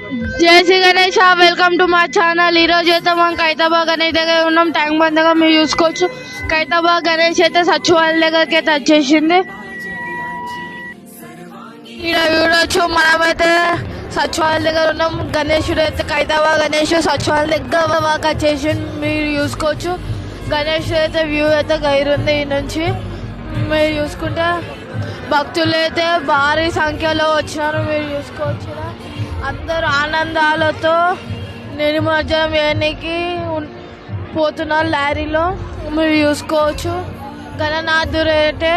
జై Shri Ganesh, welcome to మా channel. ఈ రోజు అయితే మనం ఖైరతాబాద్ గణేష్ దగ్గర ఉన్నాం. ట్యాంక్ బండ్ దగ్గర మీరు చూసుకోవచ్చు. ఖైరతాబాద్ గణేష్ అయితే సచివాలయం దగ్గరికి అయితే వచ్చేసింది. ఇక్కడ చూడొచ్చు, మనమైతే సచివాలయం దగ్గర ఉన్నాం. గణేశుడు అయితే ఖైరతాబాద్ గణేష్ సచివాలయం దగ్గర బాగా వచ్చేసింది. మీరు చూసుకోవచ్చు, గణేష్ అయితే వ్యూ అయితే గైరుంది. ఈ నుంచి మీరు చూసుకుంటే భక్తులు అయితే భారీ సంఖ్యలో వచ్చినారు. మీరు చూసుకోవచ్చు, అందరూ ఆనందాలతో నిమజ్జనం వేయడానికి పోతున్నారు లారీలో. మీరు చూసుకోవచ్చు, గణనాథుడు అయితే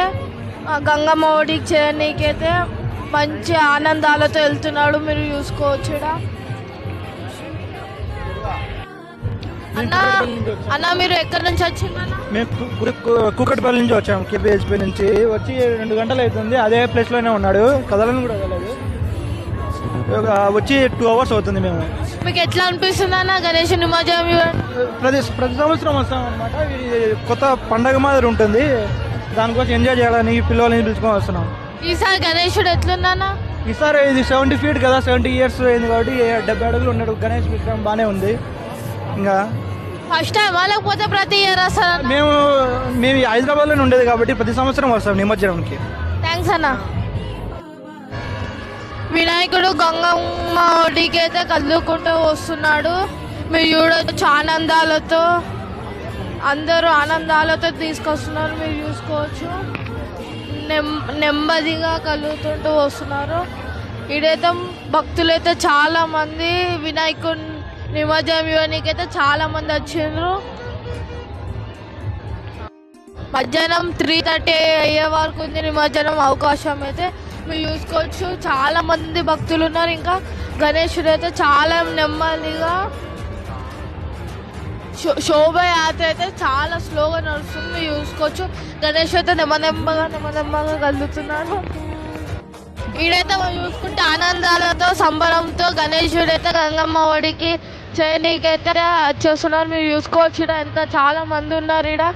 గంగమ్మ ఒడికి చేయడానికి అయితే మంచి ఆనందాలతో వెళ్తున్నాడు. మీరు చూసుకోవచ్చు. అన్న మీరు ఎక్కడి నుంచి వచ్చిందన్న? మేము కూకట్పల్లి నుంచి వచ్చాము. కేపీహెచ్పీ నుంచి వచ్చి 2 గంటలు అవుతుంది. అదే ప్లేస్లోనే ఉన్నాడు, కదలని కూడా కదలేదు. వచ్చి 2 hours అవుతుంది. మేము మీకు ఎట్లా అనిపిస్తుంది అన్న గణేష్ నిమజ్జనం? ప్రతి సంవత్సరం వస్తాం అనమాట. కొత్త పండగ మాదిరి ఉంటుంది. దానికోసం ఎంజాయ్ చేయడానికి పిల్లల్ని పిలుచుకొని వస్తున్నాం. ఈసారి గణేశుడు ఎట్లుందన్న? ఈసారి ఇది 70 feet కదా, 70 years అయింది కాబట్టి 70 అడుగులు ఉన్నాడు గణేష్ విగ్రహం. బాగానే ఉంది. ఇంకా ఫస్ట్ టైం లేకపోతే ప్రతి ఇయర్ వస్తారు? మేము హైదరాబాద్లోనే ఉండేది కాబట్టి ప్రతి సంవత్సరం వస్తాం నిమజ్జనంకి. థ్యాంక్స్ అన్న. వినాయకుడు గంగమ్మ ఒడికి అయితే కదులుకుంటూ వస్తున్నాడు. మీరు చూడొచ్చు, ఆనందాలతో అందరూ ఆనందాలతో తీసుకొస్తున్నారు. మీరు చూసుకోవచ్చు, నెమ్మదిగా కలుగుతుంటూ వస్తున్నారు. ఇడైతే భక్తులైతే చాలా మంది వినాయకుడు నిమజ్జనం ఇవ్వడానికి అయితే చాలా మంది వచ్చిండ్రు. మధ్యాహ్నం 3:30 అయ్యే వరకు ఉంది నిమజ్జనం అవకాశం అయితే. మీరు చూసుకోవచ్చు, చాలా మంది భక్తులు ఉన్నారు. ఇంకా గణేశుడు అయితే చాలా నెమ్మదిగా, శోభయాత్ర అయితే చాలా స్లోగా నడుస్తుంది. మీరు చూసుకోవచ్చు, గణేష్ అయితే నెమ్మదిగా కలుగుతున్నారు. ఈడైతే మనం చూసుకుంటే ఆనందాలతో సంబరంతో గణేశుడు అయితే గంగమ్మ ఒడికి చేయనీకైతే వచ్చేస్తున్నారు. మీరు చూసుకోవచ్చు, ఇక్కడ ఎంత చాలా మంది ఉన్నారు. ఇక్కడ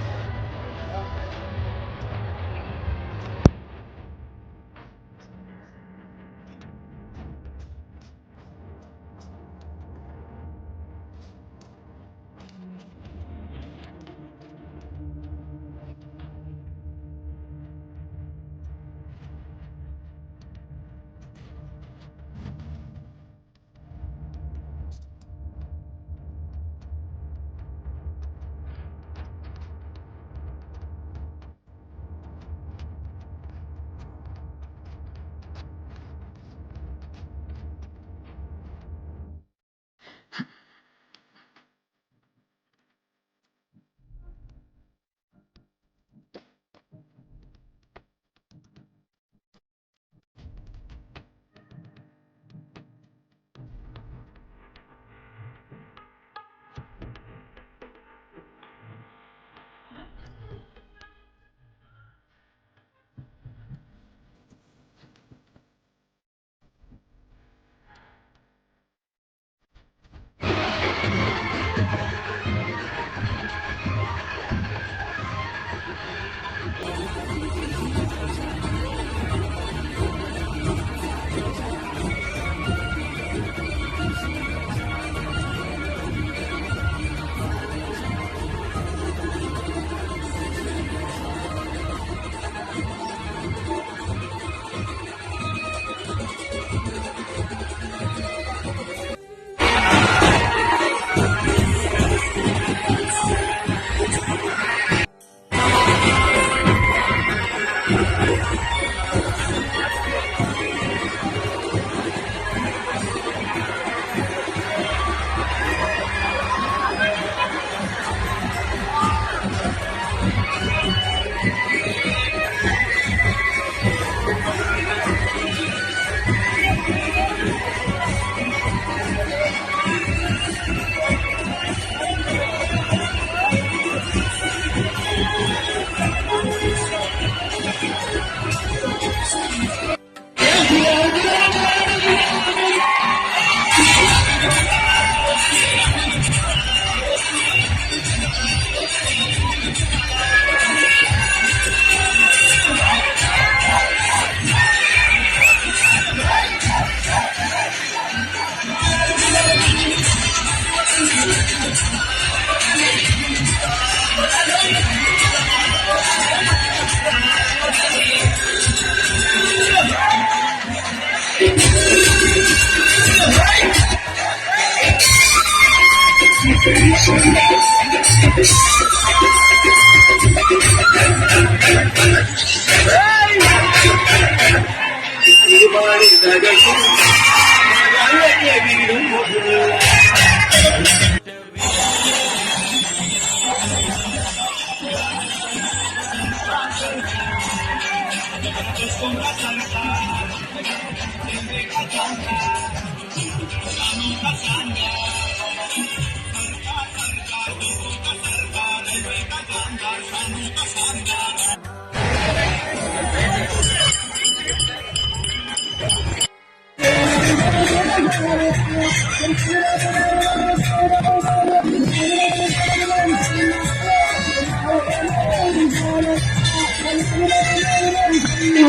ఈ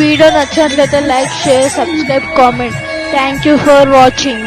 వీడియో నచ్చినట్లయితే like, share, subscribe, comment. Thank you for watching.